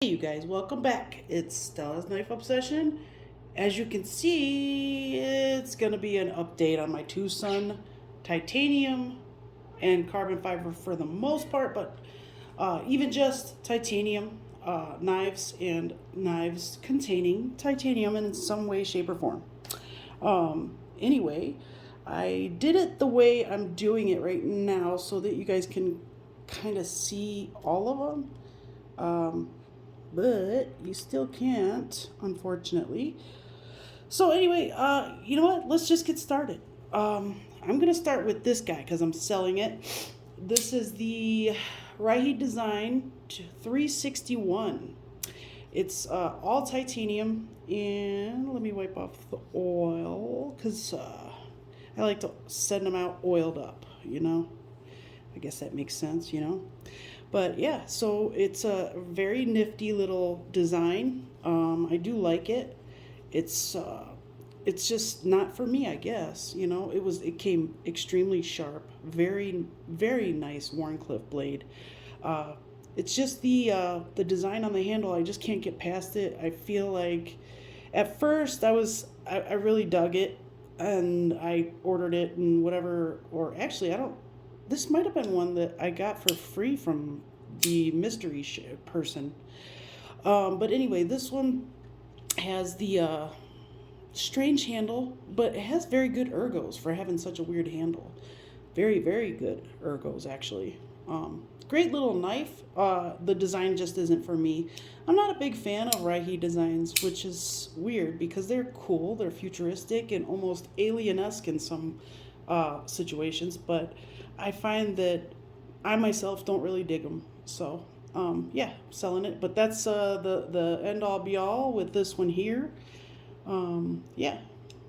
Hey you guys, welcome back. It's Stella's Knife Obsession. As you can see, it's going to be an update on my Tucson titanium and carbon fiber for the most part, but even just titanium knives and knives containing titanium in some way, shape, or form. Anyway, I did it the way I'm doing it right now so that you guys can kind of see all of them. But you still can't, unfortunately. So anyway, you know what? Let's just get started. I'm gonna start with this guy because I'm selling it. This is the Raihi Design 361. It's all titanium, and let me wipe off the oil because I like to send them out oiled up. I guess that makes sense. But yeah, so it's a very nifty little design. I do like it. It's just not for me, I guess. It came extremely sharp, very nice Wharncliffe blade. Uh, it's just the design on the handle. I just can't get past it. I feel like at first I really dug it, and I ordered it and whatever. Or actually, I don't. This might have been one that I got for free from the mystery person. But anyway, this one has the strange handle, but it has very good ergos for having such a weird handle. Very good ergos, actually. Great little knife. The design just isn't for me. I'm not a big fan of Raihi designs, which is weird because they're cool, they're futuristic, and almost alien-esque in some situations, but I find that I myself don't really dig them. So, yeah, selling it. But that's the end all be all with this one here. Yeah.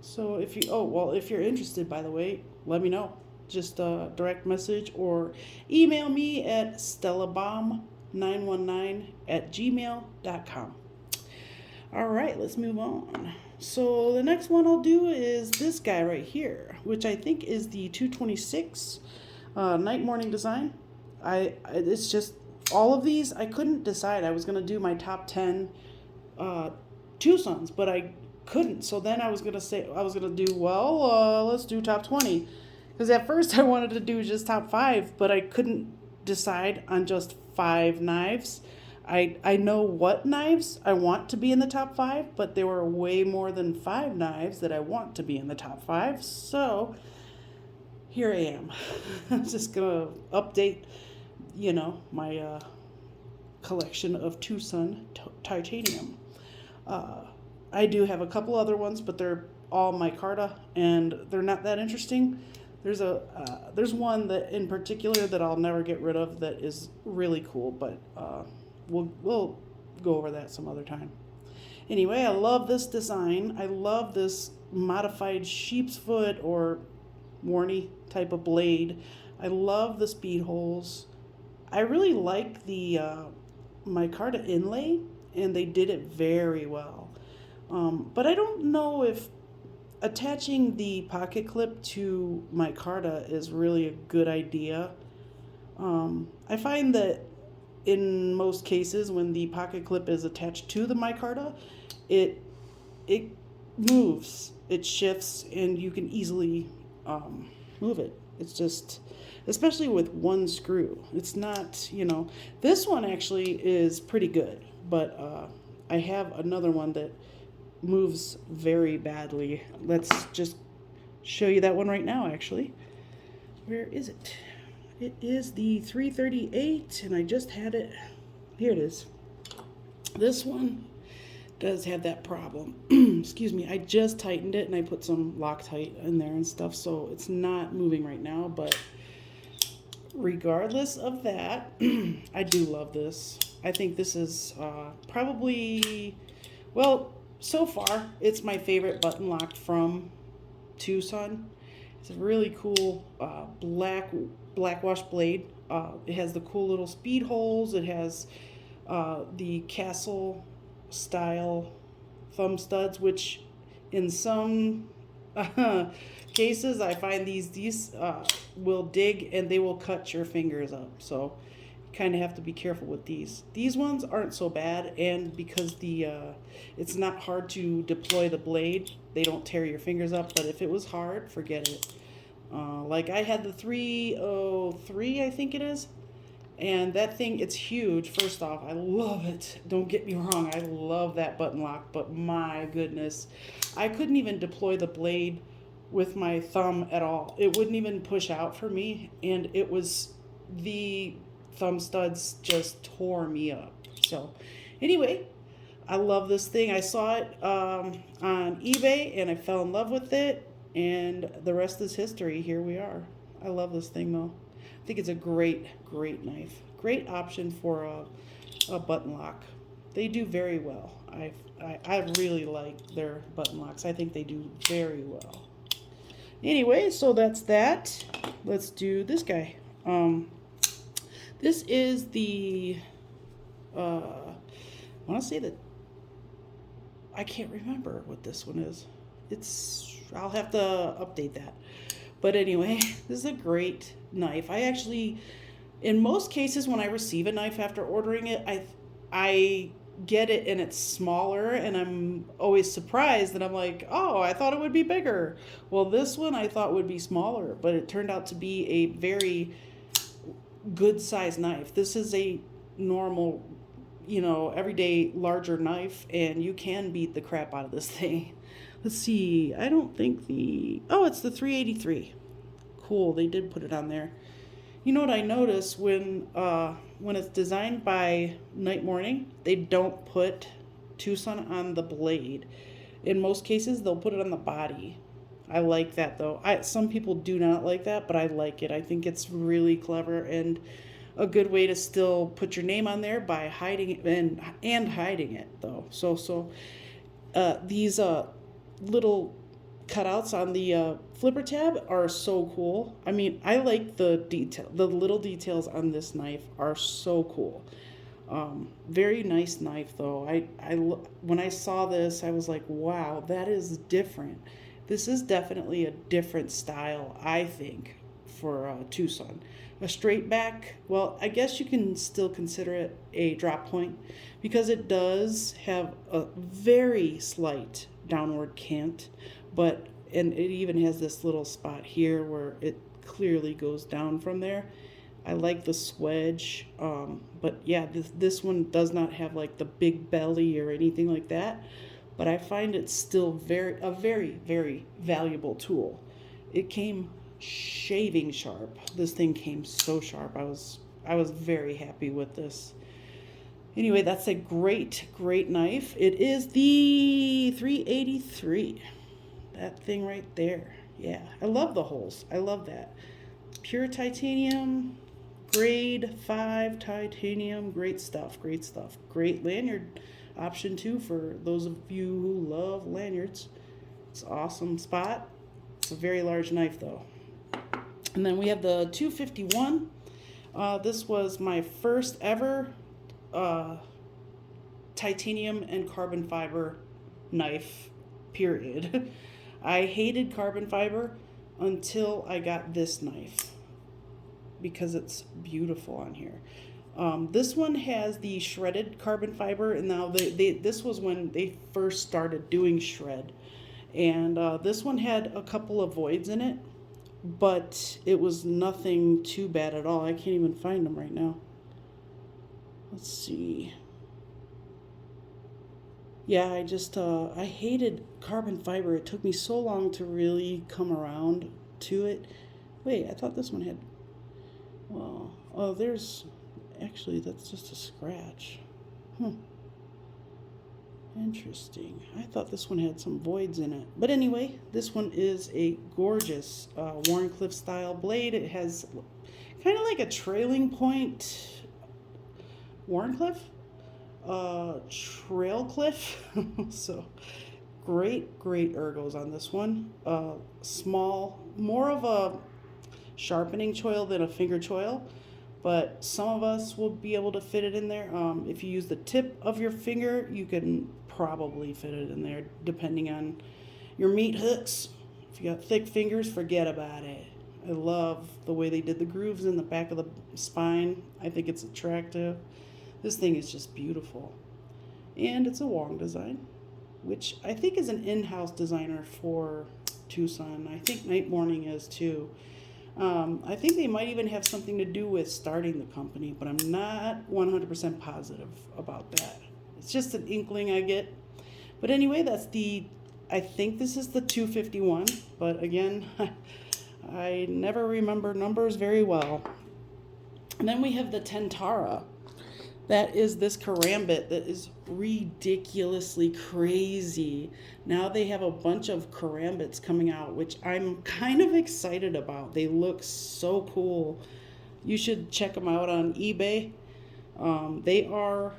So if you're interested, by the way, let me know. Just direct message or email me at stellabomb919@gmail.com. All right, let's move on. So the next one I'll do is this guy right here, which I think is the 226 night morning design. It's just all of these. I couldn't decide. I was gonna do my top 10 Tucson's, but I couldn't. So then I was gonna do let's do top 20, because at first I wanted to do just top 5, but I couldn't decide on just 5 knives. I know what knives I want to be in the top 5, but there were way more than 5 knives that I want to be in the top 5. So here I am. I'm just gonna update, my collection of Tucson titanium. I do have a couple other ones, but they're all micarta, and they're not that interesting. There's one that in particular that I'll never get rid of that is really cool, but we'll go over that some other time. Anyway, I love this design. I love this modified sheep's foot or Warney type of blade. I love the speed holes. I really like the micarta inlay, and they did it very well. But I don't know if attaching the pocket clip to micarta is really a good idea. I find that in most cases, when the pocket clip is attached to the micarta, it it moves, it shifts, and you can easily move it. It's just, especially with one screw. It's not, this one actually is pretty good, but I have another one that moves very badly. Let's just show you that one right now, actually. Where is it? It is the 338, and I just had it. Here it is. This one does have that problem. Excuse me. I just tightened it, and I put some Loctite in there and stuff, so it's not moving right now. But regardless of that, I do love this. I think this is probably, well, so far, it's my favorite button lock from Tucson. It's a really cool black wash blade. It has the cool little speed holes. It has the castle style thumb studs, which in some cases I find these will dig and they will cut your fingers up. So kind of have to be careful with these. These ones aren't so bad, and because it's not hard to deploy the blade, they don't tear your fingers up. But if it was hard, forget it. Like I had the 303, I think it is. And that thing, it's huge. First off, I love it. Don't get me wrong, I love that button lock, but my goodness, I couldn't even deploy the blade with my thumb at all. It wouldn't even push out for me, and it was the thumb studs just tore me up. So anyway, I love this thing. I saw it on eBay and I fell in love with it, and the rest is history. Here we are. I love this thing though. I think it's a great knife. Great option for a button lock. They do very well. I really like their button locks. I think they do very well. Anyway, so that's that. Let's do this guy. This is the, I want to say that, I can't remember what this one is. I'll have to update that. But anyway, this is a great knife. I actually, in most cases when I receive a knife after ordering it, I get it and it's smaller, and I'm always surprised that I'm like, oh, I thought it would be bigger. Well, this one I thought would be smaller, but it turned out to be a very good size knife. This is a normal, everyday larger knife, and you can beat the crap out of this thing. Let's see, I don't think it's the 383. Cool, they did put it on there. You know what I notice when it's designed by Night Morning, they don't put Tucson on the blade. In most cases, they'll put it on the body. I like that though. Some people do not like that, but I like it. I think it's really clever and a good way to still put your name on there by hiding it and hiding it though. So these little cutouts on the flipper tab are so cool. I mean, I like the little details on this knife are so cool. Very nice knife though. When I saw this, I was like, wow, that is different. This is definitely a different style, I think, for Tucson. A straight back, well, I guess you can still consider it a drop point because it does have a very slight downward cant, and it even has this little spot here where it clearly goes down from there. I like the swedge, but yeah, this one does not have like the big belly or anything like that, but I find it still a very, very valuable tool. It came shaving sharp. This thing came so sharp. I was very happy with this. Anyway, that's a great knife. It is the 383. That thing right there. Yeah, I love the holes. I love that. Pure titanium, grade 5 titanium. Great stuff. Great lanyard option too for those of you who love lanyards. It's an awesome spot. It's a very large knife though. And then we have the 251. This was my first ever titanium and carbon fiber knife, period. I hated carbon fiber until I got this knife because it's beautiful on here. This one has the shredded carbon fiber, and now this was when they first started doing shred. And this one had a couple of voids in it, but it was nothing too bad at all. I can't even find them right now. Let's see. Yeah, I hated carbon fiber. It took me so long to really come around to it. Wait, I thought this one had, well, oh, actually, that's just a scratch. Interesting. I thought this one had some voids in it. But anyway, this one is a gorgeous Wharncliffe style blade. It has kind of like a trailing point Wharncliffe, Trailcliff. So great ergos on this one. Small, more of a sharpening choil than a finger choil, but some of us will be able to fit it in there. If you use the tip of your finger, you can probably fit it in there depending on your meat hooks. If you got thick fingers, forget about it. I love the way they did the grooves in the back of the spine. I think it's attractive. This thing is just beautiful. And it's a Wong design, which I think is an in-house designer for Tucson. I think Night Morning is too. I think they might even have something to do with starting the company, but I'm not 100% positive about that. It's just an inkling I get. But anyway, I think this is the 251, but again, I never remember numbers very well. And then we have the Tentara. That is this karambit that is ridiculously crazy. Now they have a bunch of karambits coming out, which I'm kind of excited about. They look so cool. You should check them out on eBay. They are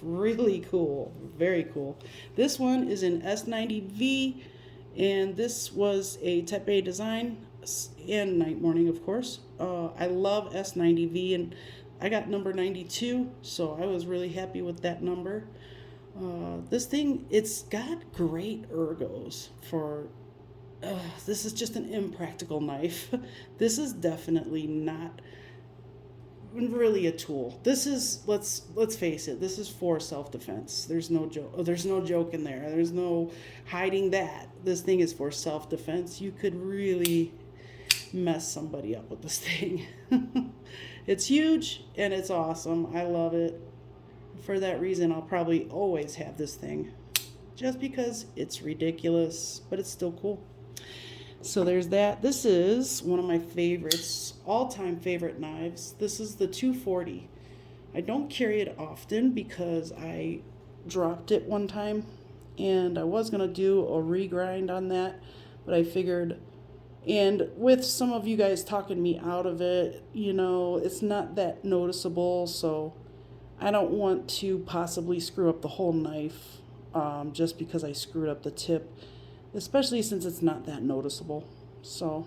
really cool, very cool. This one is in S90V, and this was a Tepe design and Night Morning, of course. I love S90V, and I got number 92, so I was really happy with that number. This thing, it's got great ergos for, this is just an impractical knife. This is definitely not really a tool. This is, let's face it, this is for self-defense. There's no joke in there. There's no hiding that. This thing is for self-defense. You could really mess somebody up with this thing. It's huge and it's awesome. I love it. For that reason, I'll probably always have this thing, just because it's ridiculous, but it's still cool. So there's that. This is one of my favorites, all-time favorite knives. This is the 240. I don't carry it often because I dropped it one time, and I was going to do a regrind on that, but I figured, and with some of you guys talking me out of it, it's not that noticeable, so I don't want to possibly screw up the whole knife just because I screwed up the tip, especially since it's not that noticeable. So,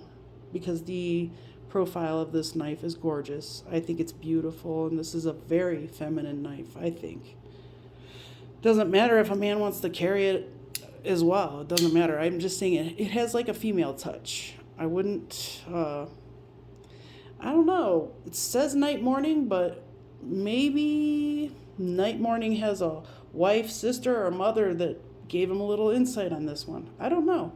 because the profile of this knife is gorgeous. I think it's beautiful, and this is a very feminine knife, I think. Doesn't matter if a man wants to carry it as well. It doesn't matter. I'm just saying it has like a female touch. I wouldn't, I don't know. It says Night Morning, but maybe Night Morning has a wife, sister, or mother that gave him a little insight on this one. I don't know.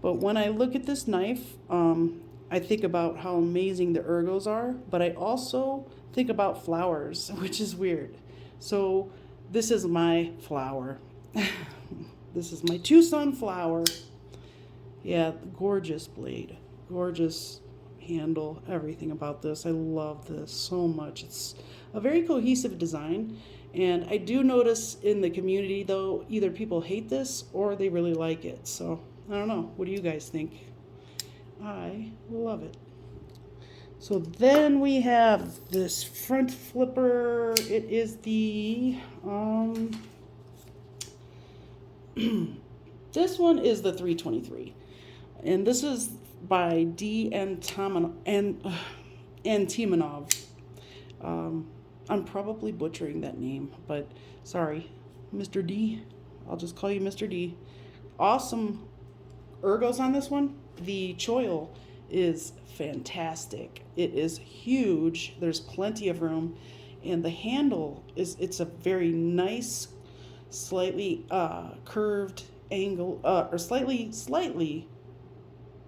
But when I look at this knife, I think about how amazing the ergos are, but I also think about flowers, which is weird. So this is my flower. This is my Tucson flower. Yeah, gorgeous blade, gorgeous handle, everything about this. I love this so much. It's a very cohesive design, and I do notice in the community, though, either people hate this or they really like it. So I don't know. What do you guys think? I love it. So then we have this front flipper. It is the this one is the 323. And this is by D. Antimonov. I'm probably butchering that name, but sorry, Mr. D. I'll just call you Mr. D. Awesome ergos on this one. The choil is fantastic. It is huge. There's plenty of room, and the handle it's a very nice, slightly curved angle, or slightly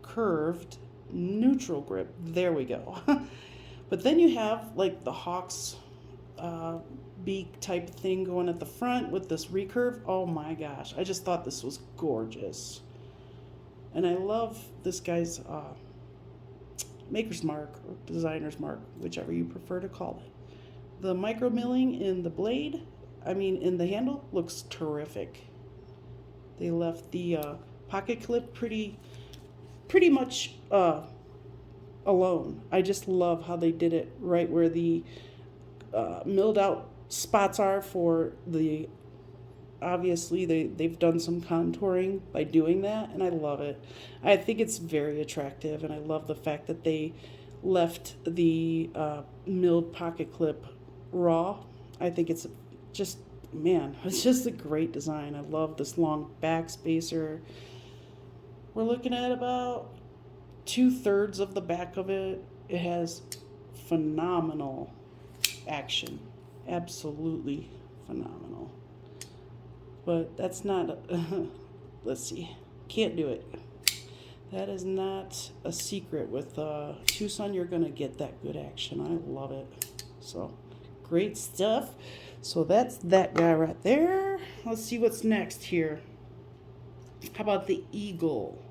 curved neutral grip. There we go. But then you have like the Hawk's beak type thing going at the front with this recurve. Oh my gosh, I just thought this was gorgeous. And I love this guy's maker's mark or designer's mark, whichever you prefer to call it. The micro milling in the blade, in the handle, looks terrific. They left the pocket clip pretty much alone. I just love how they did it right where the milled out spots are for the, obviously they've done some contouring by doing that, and I love it. I think it's very attractive, and I love the fact that they left the milled pocket clip raw. I think it's just, man, it's just a great design. I love this long back spacer. We're looking at about 2/3 of the back of it, it has phenomenal action. Absolutely phenomenal. But that's not, let's see, can't do it. That is not a secret. With Tucson, you're going to get that good action. I love it. So, great stuff. So that's that guy right there. Let's see what's next here. How about the Eagle?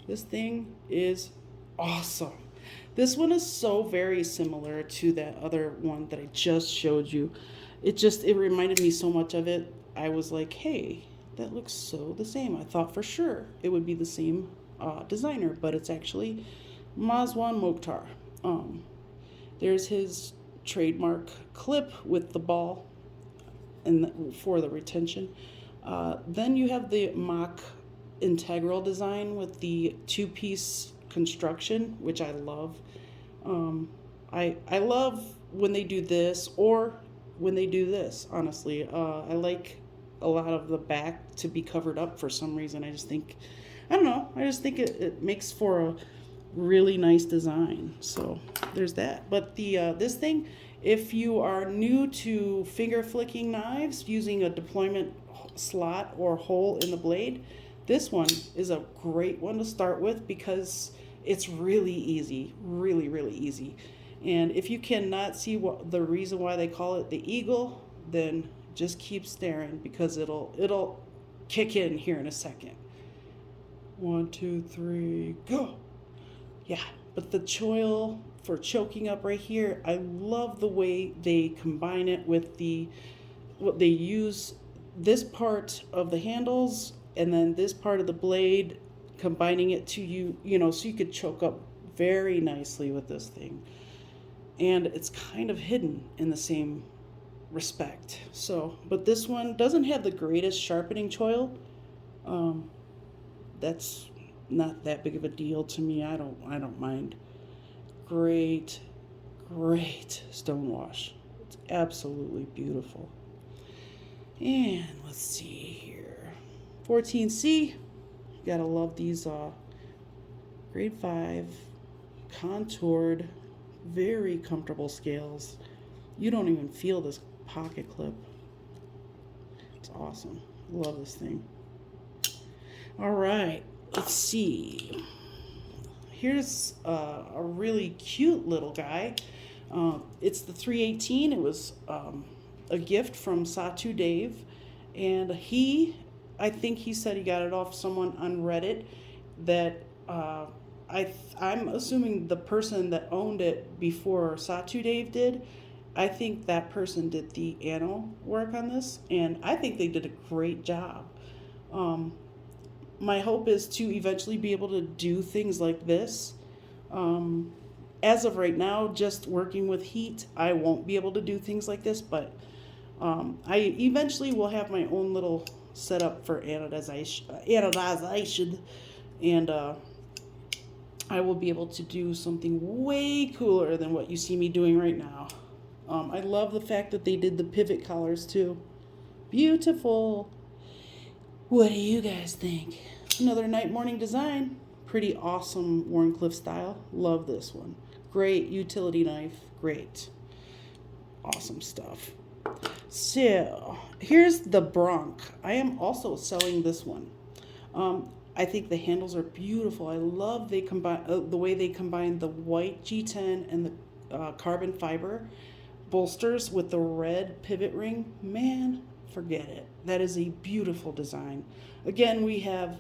This thing is awesome. This one is so very similar to that other one that I just showed you. It reminded me so much of it. I was like, hey, that looks so the same. I thought for sure it would be the same designer, but it's actually Mazwan Mokhtar. There's his trademark clip with the ball and for the retention. Then you have the Mach integral design with the two-piece construction, which I love. I love when they do this or when they do this, honestly. I like a lot of the back to be covered up for some reason. I just think it makes for a really nice design. So there's that. But this thing, if you are new to finger flicking knives using a deployment slot or hole in the blade, this one is a great one to start with because it's really easy, really, really easy. And if you cannot see what the reason why they call it the Eagle, then just keep staring because it'll kick in here in a second. 1, 2, 3, go. Yeah, but the choil for choking up right here, I love the way they combine it with what they use this part of the handles and then this part of the blade, combining it to so you could choke up very nicely with this thing. And it's kind of hidden in the same respect. So, but this one doesn't have the greatest sharpening choil. That's not that big of a deal to me. I don't mind. Great stone wash. It's absolutely beautiful. And let's see here. 14C. Gotta love these grade 5 contoured, very comfortable scales. You don't even feel this pocket clip. It's awesome. Love this thing. All right, let's see. Here's a really cute little guy. It's the 318. It was a gift from Satu Dave, and I think he said he got it off someone on Reddit that I'm assuming the person that owned it before Satu Dave did. I think that person did the ano work on this, and I think they did a great job. My hope is to eventually be able to do things like this. As of right now, just working with heat, I won't be able to do things like this, but I eventually will have my own little setup for anodization, and I will be able to do something way cooler than what you see me doing right now. I love the fact that they did the pivot collars too. Beautiful. What do you guys think? Another night morning design. Pretty awesome Wharncliffe style. Love this one. Great utility knife. Great. Awesome stuff. So here's the Bronc. I am also selling this one. I think the handles are beautiful. I love the way they combine the white G10 and the carbon fiber bolsters with the red pivot ring. Man, forget it. That is a beautiful design. Again, we have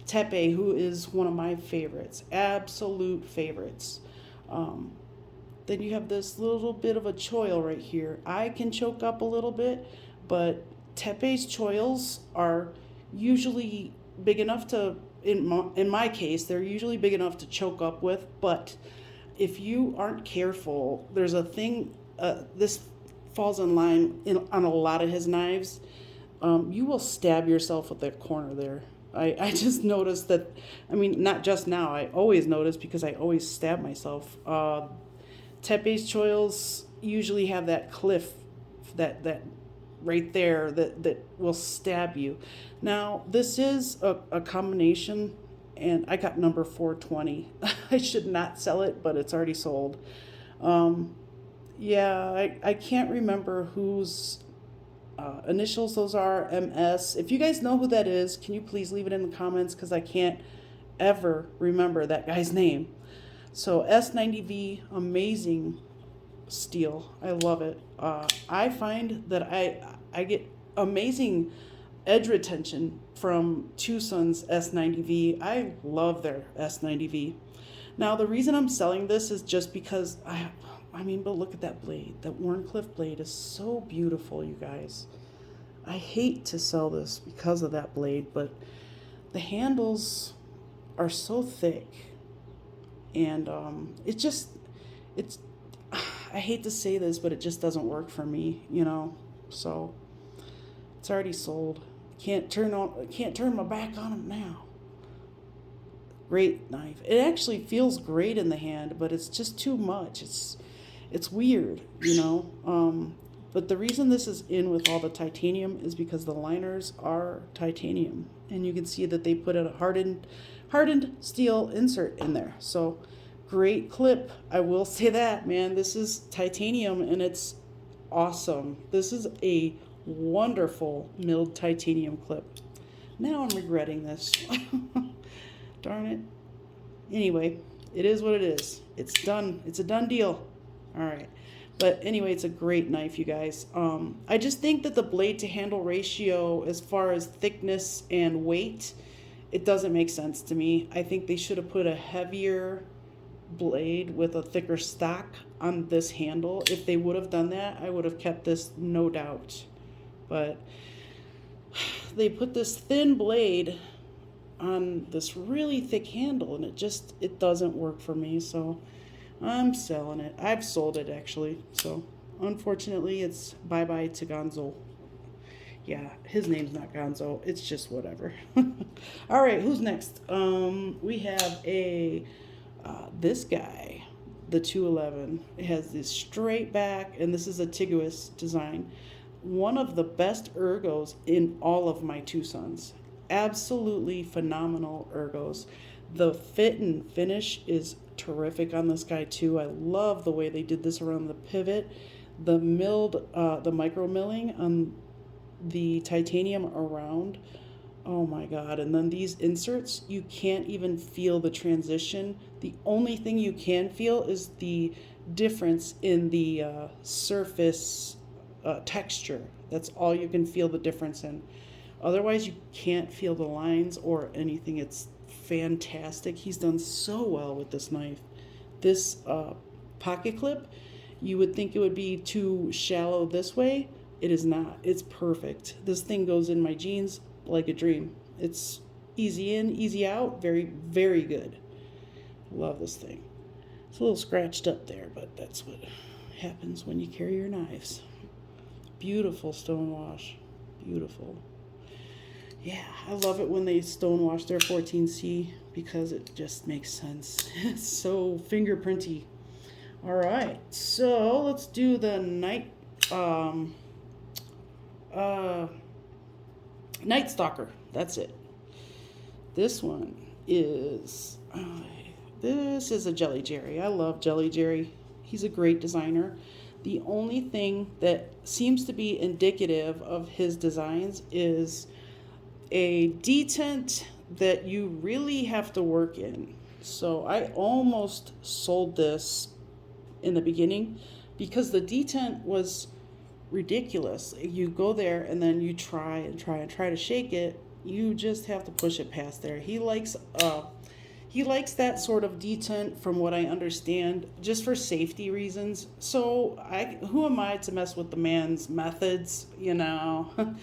Tepe, who is one of my favorites, absolute favorites. Then you have this little bit of a choil right here. I can choke up a little bit, but Tepe's choils are usually big enough to, in my case, they're usually big enough to choke up with, but if you aren't careful, there's a thing, this falls in line on a lot of his knives. You will stab yourself with that corner there. I just noticed that, not just now, I always notice because I always stab myself. Tepe's choils usually have that cliff, that right there that will stab you. Now, this is a combination and I got number 420. I should not sell it, but it's already sold. Yeah, I can't remember whose initials those are, MS. If you guys know who that is, can you please leave it in the comments, because I can't ever remember that guy's name. So S90V, amazing steel. I love it. I find that I get amazing edge retention from Tucson's S90V. I love their S90V. Now the reason I'm selling this is just because I mean, but look at that blade. That Wharncliffe blade is so beautiful, you guys. I hate to sell this because of that blade, but the handles are so thick, and it's I hate to say this, but it just doesn't work for me, you know. So it's already sold. Can't turn my back on them now. Great knife. It actually feels great in the hand, but it's just too much. It's weird, you know. But the reason this is in with all the titanium is because the liners are titanium, and you can see that they put a hardened steel insert in there. So great clip. I will say that, man. This is titanium, and it's awesome. This is a wonderful milled titanium clip. Now I'm regretting this. Darn it. Anyway, it is what it is. It's done. It's a done deal. All right. But anyway, it's a great knife, you guys. I just think that the blade to handle ratio, as far as thickness and weight, it doesn't make sense to me. I think they should have put a heavier blade with a thicker stock on this handle. If they would have done that, I would have kept this, no doubt. But they put this thin blade on this really thick handle, and it doesn't work for me. So I'm selling it. I've sold it, actually. So unfortunately, it's bye-bye to Gonzo. Yeah, his name's not Gonzo. It's just whatever. All right, who's next? We have this guy, the 211. It has this straight back, and this is a Tiguis design. One of the best ergos in all of my Tucsons. Absolutely phenomenal ergos. The fit and finish is terrific on this guy too. I love the way they did this around the pivot. The micro milling on the titanium around. Oh my God. And then these inserts, you can't even feel the transition. The only thing you can feel is the difference in the surface texture. That's all you can feel the difference in. Otherwise, you can't feel the lines or anything. It's fantastic. He's done so well with this knife. This pocket clip, you would think it would be too shallow this way. It is not. It's perfect. This thing goes in my jeans like a dream. It's easy in, easy out. Very, very good. Love this thing. It's a little scratched up there, but that's what happens when you carry your knives. Beautiful stonewash. Beautiful. Yeah, I love it when they stonewash their 14C because it just makes sense. It's so fingerprinty. All right, so let's do the Night Stalker. That's it. This one is this is a Jelly Jerry. I love Jelly Jerry. He's a great designer. The only thing that seems to be indicative of his designs is a detent that you really have to work in. So I almost sold this in the beginning because the detent was ridiculous. You go there and then you try to shake it. You just have to push it past there. He likes that sort of detent, from what I understand, just for safety reasons. So who am I to mess with the man's methods, you know?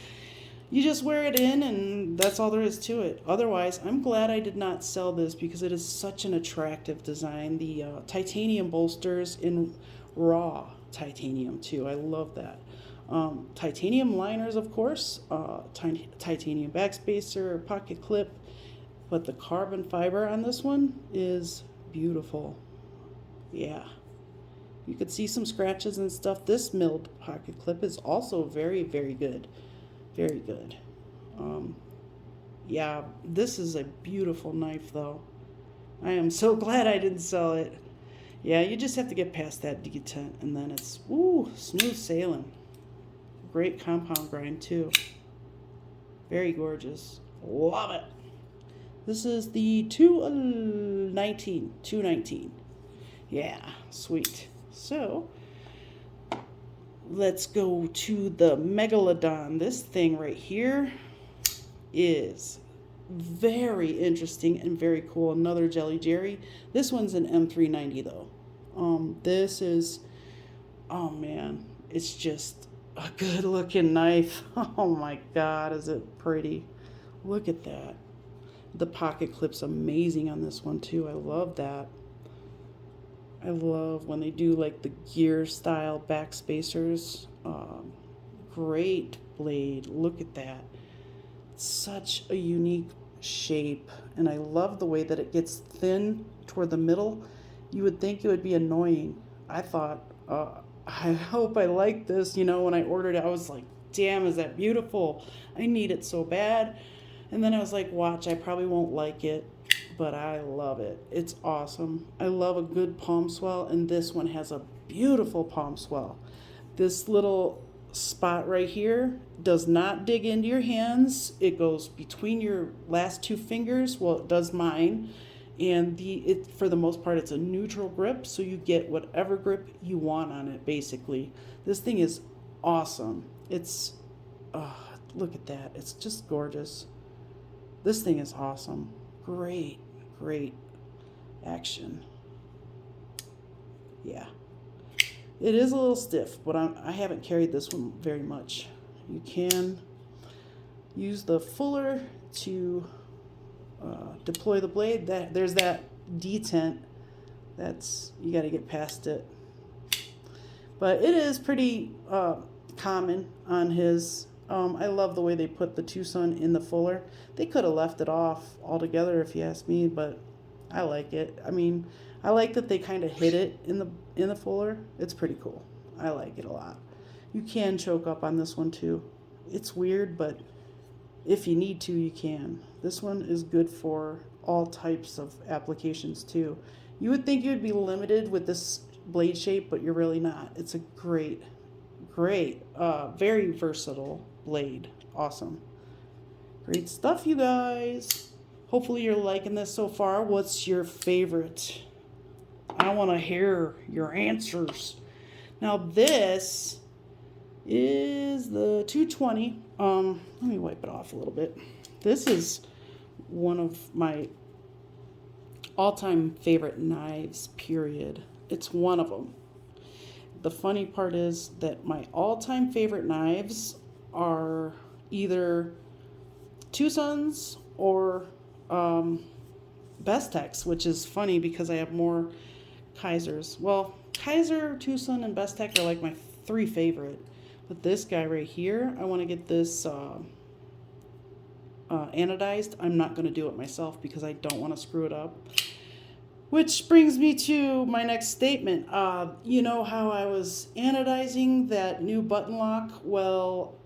You just wear it in, and that's all there is to it. Otherwise, I'm glad I did not sell this because it is such an attractive design. The titanium bolsters in raw titanium, too. I love that. Titanium liners, of course. Titanium backspacer, pocket clip. But the carbon fiber on this one is beautiful. Yeah. You could see some scratches and stuff. This milled pocket clip is also very, very good. Very good. Yeah, this is a beautiful knife, though. I am so glad I didn't sell it. Yeah, you just have to get past that detent, and then it's, ooh, smooth sailing. Great compound grind, too. Very gorgeous. Love it. This is the 219. 219. Yeah, sweet. So, let's go to the Megalodon. This thing right here is very interesting and very cool. Another Jelly Jerry. This one's an M390 though. This is, oh man, it's just a good looking knife. Oh my God, is it pretty? Look at that. The pocket clip's amazing on this one too. I love that. I love when they do like the gear style back spacers. Great blade. Look at that. Such a unique shape, and I love the way that it gets thin toward the middle. You would think it would be annoying. I thought, I hope I like this. You know, when I ordered it, I was like, damn, is that beautiful? I need it so bad. And then I was like, watch, I probably won't like it, but I love it. It's awesome. I love a good palm swell, and this one has a beautiful palm swell. This little spot right here does not dig into your hands. It goes between your last two fingers. Well, it does mine. And for the most part, it's a neutral grip, so you get whatever grip you want on it, basically. This thing is awesome. It's, look at that. It's just gorgeous. This thing is awesome. Great, great action. Yeah. It is a little stiff, but I haven't carried this one very much. You can use the fuller to deploy the blade. There's that detent. You got to get past it. But it is pretty common on his. I love the way they put the Tucson in the fuller. They could have left it off altogether if you ask me, but I like it. I mean, I like that they kind of hid it in the fuller. It's pretty cool. I like it a lot. You can choke up on this one too. It's weird, but if you need to, you can. This one is good for all types of applications too. You would think you would be limited with this blade shape, but you're really not. It's a great, very versatile blade. Awesome. Great stuff, you guys. Hopefully you're liking this so far. What's your favorite? I want to hear your answers. Now this is the 220. Let me wipe it off a little bit. This is one of my all-time favorite knives, period. It's one of them. The funny part is that my all-time favorite knives are either Tucson's or Bestecs, which is funny because I have more Kaisers. Well, Kaiser, Tucson, and Bestech are like my three favorite. But this guy right here, I want to get this anodized. I'm not going to do it myself because I don't want to screw it up. Which brings me to my next statement. You know how I was anodizing that new button lock? Well,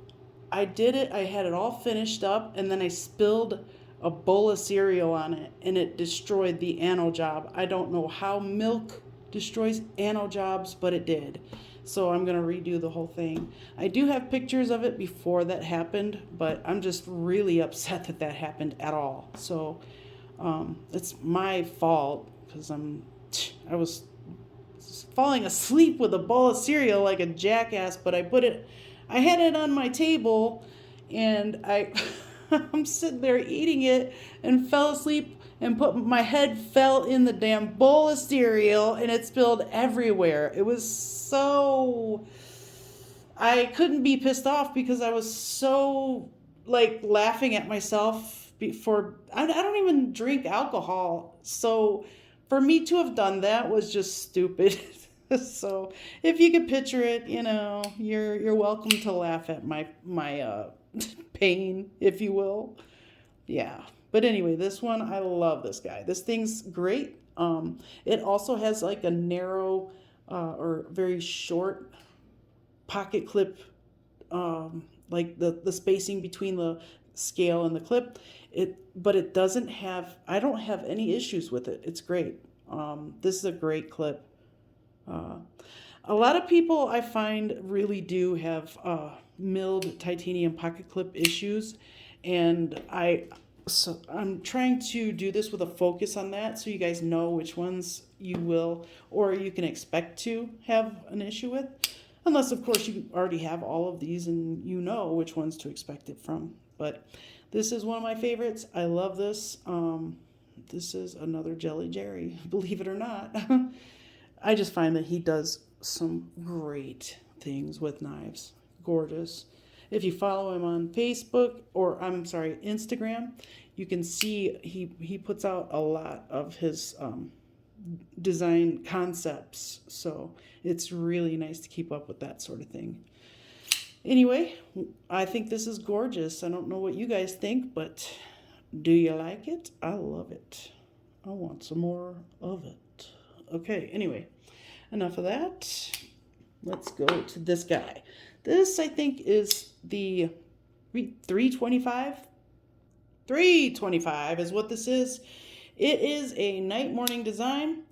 I did it. I had it all finished up, and then I spilled a bowl of cereal on it, and it destroyed the ano job. I don't know how milk destroys ano jobs, but it did. So I'm going to redo the whole thing. I do have pictures of it before that happened, but I'm just really upset that that happened at all. So it's my fault because I was falling asleep with a bowl of cereal like a jackass, but I had it on my table, and I'm sitting there eating it and fell asleep and my head fell in the damn bowl of cereal and it spilled everywhere. It was so, I couldn't be pissed off because I was so like laughing at myself before. I don't even drink alcohol. So for me to have done that was just stupid. So if you could picture it, you know, you're welcome to laugh at my pain, if you will. Yeah. But anyway, this one, I love this guy. This thing's great. It also has like a narrow or very short pocket clip, like the spacing between the scale in the clip. But it doesn't have, I don't have any issues with it. It's great. This is a great clip. Uh, a lot of people I find really do have milled titanium pocket clip issues, and I'm trying to do this with a focus on that so you guys know which ones you will or you can expect to have an issue with. Unless, of course, you already have all of these and you know which ones to expect it from. But this is one of my favorites. I love this. This is another Jelly Jerry, believe it or not. I just find that he does some great things with knives. Gorgeous. If you follow him on Facebook, or I'm sorry, Instagram, you can see he puts out a lot of his design concepts. So it's really nice to keep up with that sort of thing. Anyway, I think this is gorgeous. I don't know what you guys think, but do you like it? I love it. I want some more of it. Okay, anyway, enough of that. Let's go to this guy. This, I think, is the 325. 325 is what this is. It is a night morning design.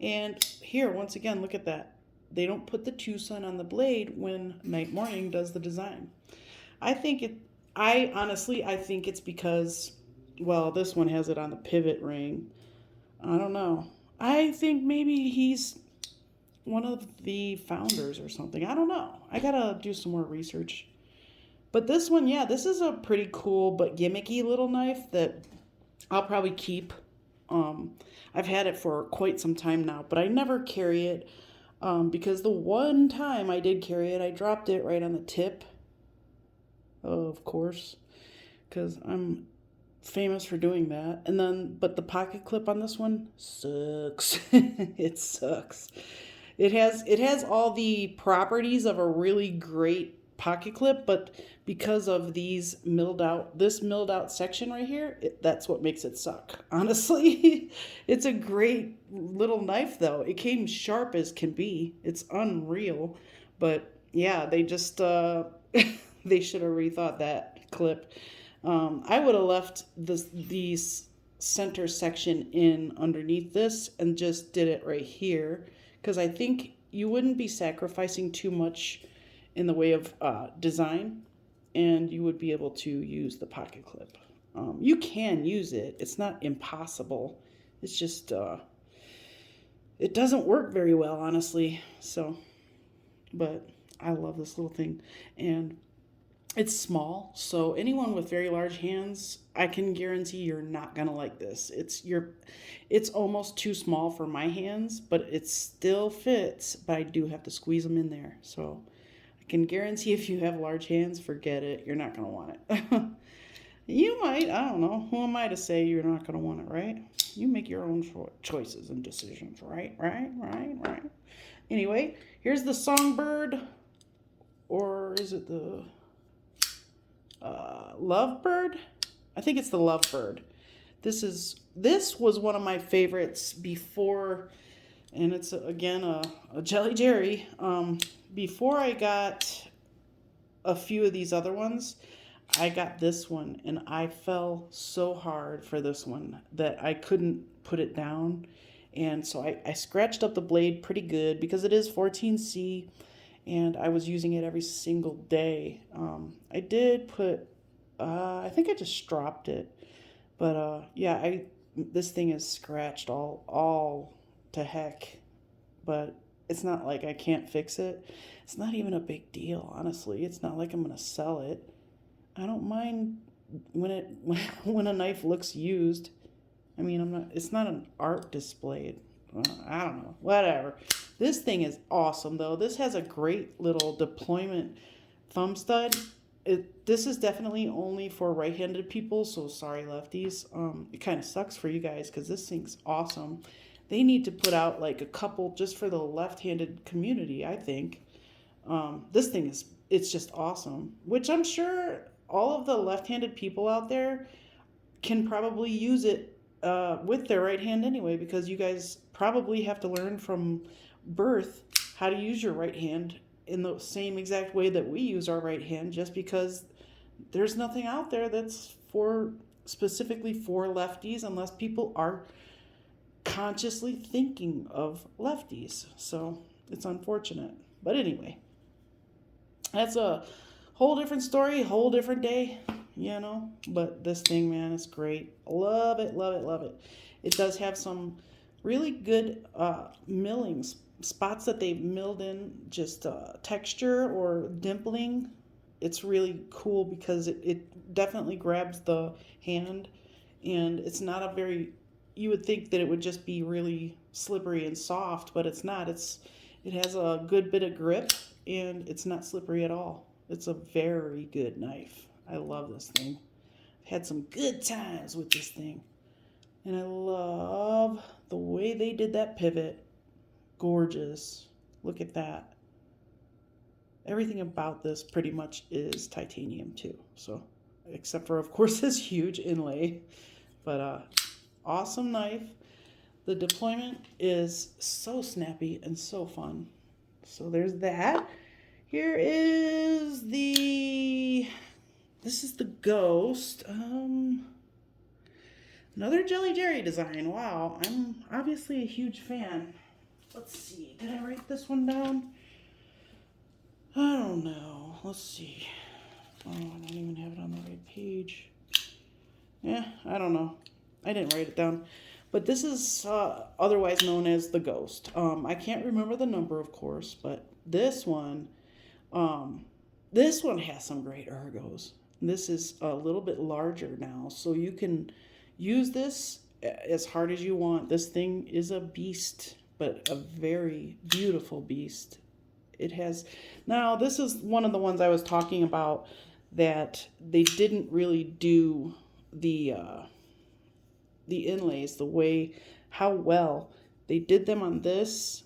And here, once again, look at that. They don't put the Tucson on the blade when Night Morning does the design. I think it's because, well, this one has it on the pivot ring. I don't know. I think maybe he's one of the founders or something. I don't know. I gotta do some more research. But this one, yeah, this is a pretty cool but gimmicky little knife that I'll probably keep. I've had it for quite some time now, but I never carry it because the one time I did carry it, I dropped it right on the tip, of course, because I'm famous for doing that. And then, but the pocket clip on this one sucks. It sucks. It has all the properties of a really great pocket clip, but because of this milled out section right here, that's what makes it suck. Honestly, it's a great little knife though. It came sharp as can be. It's unreal, but yeah, they just they should have rethought that clip. I would have left the center section in underneath this and just did it right here, because I think you wouldn't be sacrificing too much in the way of design, and you would be able to use the pocket clip. You can use it. It's not impossible. It's just, it doesn't work very well, honestly. So, but I love this little thing. And it's small, so anyone with very large hands, I can guarantee you're not gonna like this. It's almost too small for my hands, but it still fits, but I do have to squeeze them in there. So I can guarantee if you have large hands, forget it. You're not gonna want it. You might, I don't know. Who am I to say you're not gonna want it, right? You make your own choices and decisions, right? Anyway, here's the Songbird, or is it the Lovebird? I think it's the Lovebird. This was one of my favorites before, and it's again a Jelly Jerry. Before I got a few of these other ones, I got this one, and I fell so hard for this one that I couldn't put it down. And so I scratched up the blade pretty good because it is 14C, and I was using it every single day. I did put, I think I just dropped it, but yeah, this thing is scratched all to heck, but it's not like I can't fix it. It's not even a big deal, honestly. It's not like I'm gonna sell it. I don't mind when a knife looks used. I mean, it's not an art display. I don't know, whatever. This thing is awesome though. This has a great little deployment thumb stud. This is definitely only for right-handed people, so sorry lefties. It kind of sucks for you guys because this thing's awesome. They need to put out like a couple just for the left-handed community, I think. This thing it's just awesome, which I'm sure all of the left-handed people out there can probably use it with their right hand anyway, because you guys probably have to learn from birth how to use your right hand in the same exact way that we use our right hand, just because there's nothing out there that's for specifically for lefties unless people are consciously thinking of lefties. So it's unfortunate. But anyway, that's a whole different story, whole different day, you know. But this thing, man, is great. Love it, love it, love it. It does have some really good milling spots that they've milled in, just texture or dimpling. It's really cool because it definitely grabs the hand, and it's not a very, you would think that it would just be really slippery and soft, but it's not. It has a good bit of grip, and it's not slippery at all. It's a very good knife. I love this thing. I've had some good times with this thing. And I love the way they did that pivot. Gorgeous. Look at that. Everything about this pretty much is titanium too. So, except for, of course, this huge inlay. But awesome knife. The deployment is so snappy and so fun. So there's that. Here is this is the Ghost. Another Jelly Jerry design. Wow, I'm obviously a huge fan. Let's see, did I write this one down? I don't know. Let's see. Oh, I don't even have it on the right page. Yeah, I don't know. I didn't write it down. But this is otherwise known as the Ghost. I can't remember the number, of course, but this one has some great ergos. This is a little bit larger now, so you can use this as hard as you want. This thing is a beast, but a very beautiful beast. It has, now this is one of the ones I was talking about that they didn't really do the inlays the way, how well they did them on this.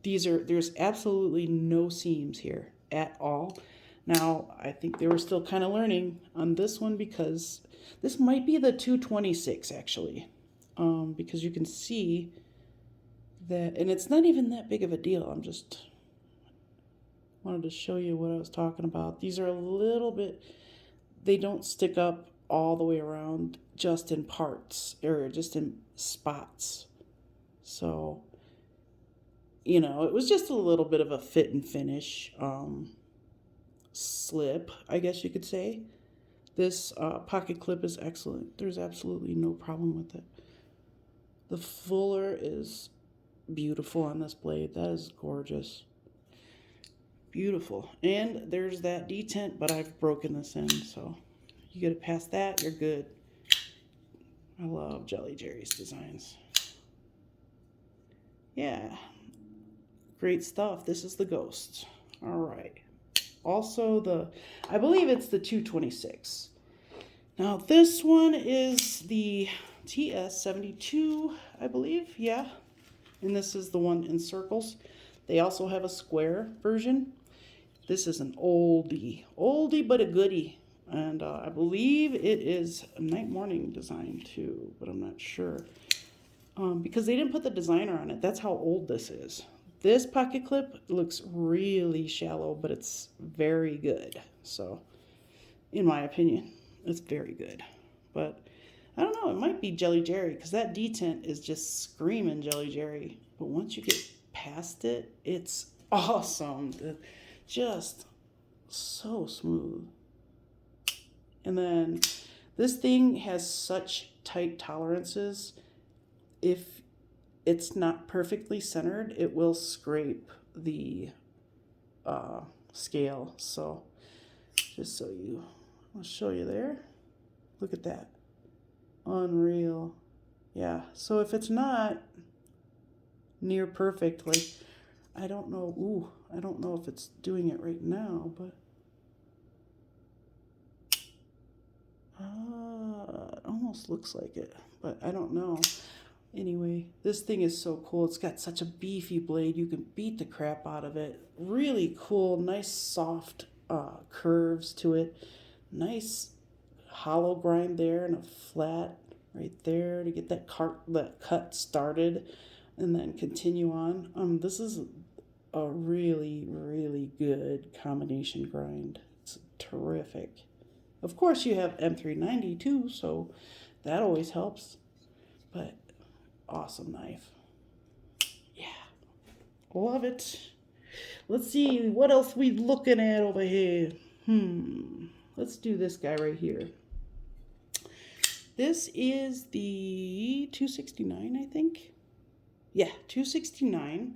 There's absolutely no seams here at all. Now, I think they were still kind of learning on this one because this might be the 226 actually, because you can see that, and it's not even that big of a deal. I'm just wanted to show you what I was talking about. These are a little bit, they don't stick up all the way around, just in parts or just in spots. So, you know, it was just a little bit of a fit and finish slip, I guess you could say. This pocket clip is excellent. There's absolutely no problem with it. The fuller is beautiful on this blade. That is gorgeous. Beautiful. And there's that detent, but I've broken this in, so you get it past that, you're good. I love Jelly Jerry's designs. Yeah, great stuff. This is the Ghost. All right. Also I believe it's the 226. Now this one is the TS72, I believe. Yeah. And this is the one in circles. They also have a square version. This is an oldie but a goodie. And I believe it is a night morning design too, but I'm not sure. Because they didn't put the designer on it. That's how old this is. This pocket clip looks really shallow, but it's very good. So, in my opinion, it's very good. But, I don't know, it might be Jelly Jerry, because that detent is just screaming Jelly Jerry. But once you get past it, it's awesome. Just so smooth. And then this thing has such tight tolerances. If it's not perfectly centered, it will scrape the scale. So just so I'll show you there. Look at that. Unreal. Yeah. So if it's not near perfect, like, I don't know. I don't know if it's doing it right now, but it almost looks like it, but I don't know. Anyway, this thing is so cool. It's got such a beefy blade. You can beat the crap out of it. Really cool, nice soft curves to it. Nice hollow grind there and a flat right there to get that cut started and then continue on. This is a really, really good combination grind. It's terrific. Of course, you have M390 too, so that always helps. But awesome knife. Yeah, love it. Let's see what else we looking at over here. Let's do this guy right here. This is the 269, I think. Yeah, 269.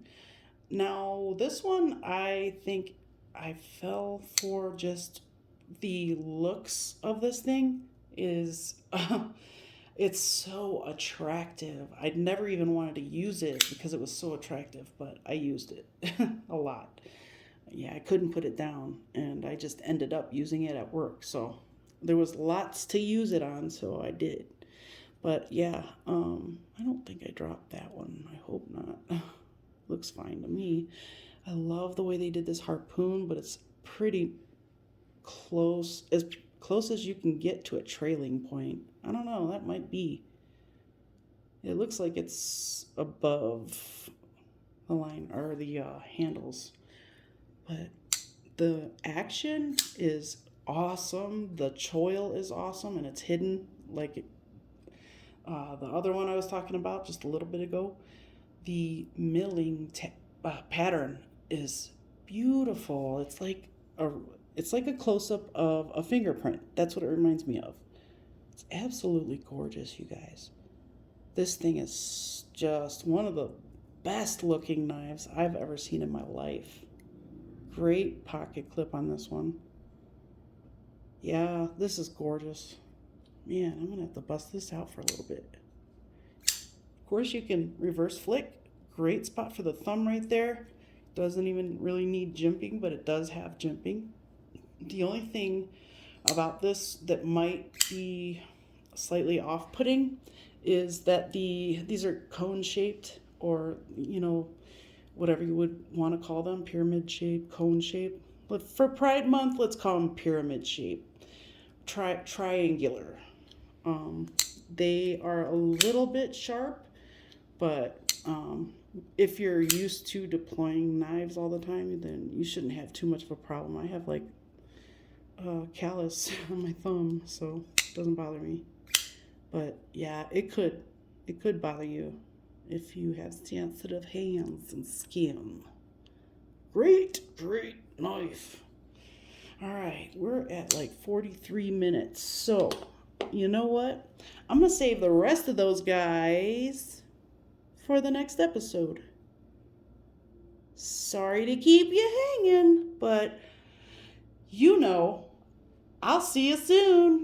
Now, this one, I think I fell for just the looks of this thing is it's so attractive. I'd never even wanted to use it because it was so attractive, but I used it a lot. Yeah, I couldn't put it down, and I just ended up using it at work. So there was lots to use it on, so I did. But yeah, I don't think I dropped that one. I hope not. Looks fine to me. I love the way they did this harpoon, but it's pretty close as you can get to a trailing point. I don't know, that might be. It looks like it's above the line or the handles. But the action is awesome. The choil is awesome, and it's hidden like the other one I was talking about just a little bit ago. The milling pattern is beautiful. It's like a close up of a fingerprint. That's what it reminds me of. It's absolutely gorgeous, you guys. This thing is just one of the best looking knives I've ever seen in my life. Great pocket clip on this one. Yeah, this is gorgeous. Man, I'm gonna have to bust this out for a little bit. Of course, you can reverse flick. Great spot for the thumb right there. Doesn't even really need jimping, but it does have jimping. The only thing about this that might be slightly off-putting is that these are cone shaped, or whatever you would want to call them, pyramid shape, cone shape. But for Pride Month, let's call them pyramid shape, triangular. They are a little bit sharp, but if you're used to deploying knives all the time, then you shouldn't have too much of a problem. I have like a callus on my thumb, so it doesn't bother me. But yeah, it could bother you if you have sensitive hands and skin. Great knife. All right, we're at like 43 minutes. So, you know what? I'm going to save the rest of those guys for the next episode. Sorry to keep you hanging, but I'll see you soon.